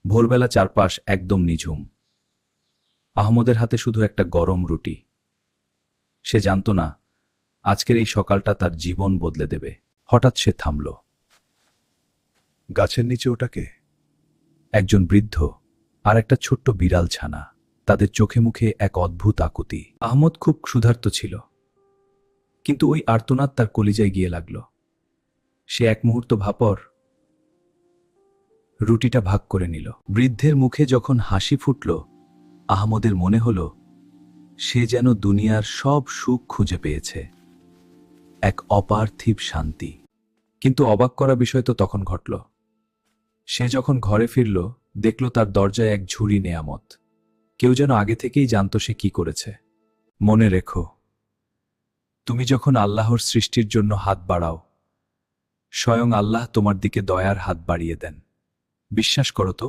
ভোরবেলা চারপাশ একদম নিঝুম। আহমদের হাতে শুধু একটা গরম রুটি। সে জানত না আজকের এই সকালটা তার জীবন বদলে দেবে। হঠাৎ সে থামল। গাছের নিচে ওটাকে? একজন বৃদ্ধ আর একটা ছোট্ট বিড়াল ছানা, তাদের চোখে মুখে এক অদ্ভুত আকুতি। আহমদ খুব ক্ষুধার্ত ছিল, কিন্তু ওই আর্তনাদ তার কলিজায় গিয়ে লাগল। সে এক মুহূর্ত ভাপর রুটিটা ভাগ করে নিল। বৃদ্ধের মুখে যখন হাসি ফুটল, আহমদের মনে হল সে যেন দুনিয়ার সব সুখ খুঁজে পেয়েছে, এক অপার্থিব শান্তি। কিন্তু অবাক করা বিষয় তো তখন ঘটল। সে যখন ঘরে ফিরল, দেখল তার দরজায় এক ঝুড়ি নেয়ামত। কেউ যেন আগে থেকেই জানত সে কি করেছে। মনে রেখো, তুমি যখন আল্লাহর সৃষ্টির জন্য হাত বাড়াও, স্বয়ং আল্লাহ তোমার দিকে দয়ার হাত বাড়িয়ে দেন। বিশ্বাস করো তো।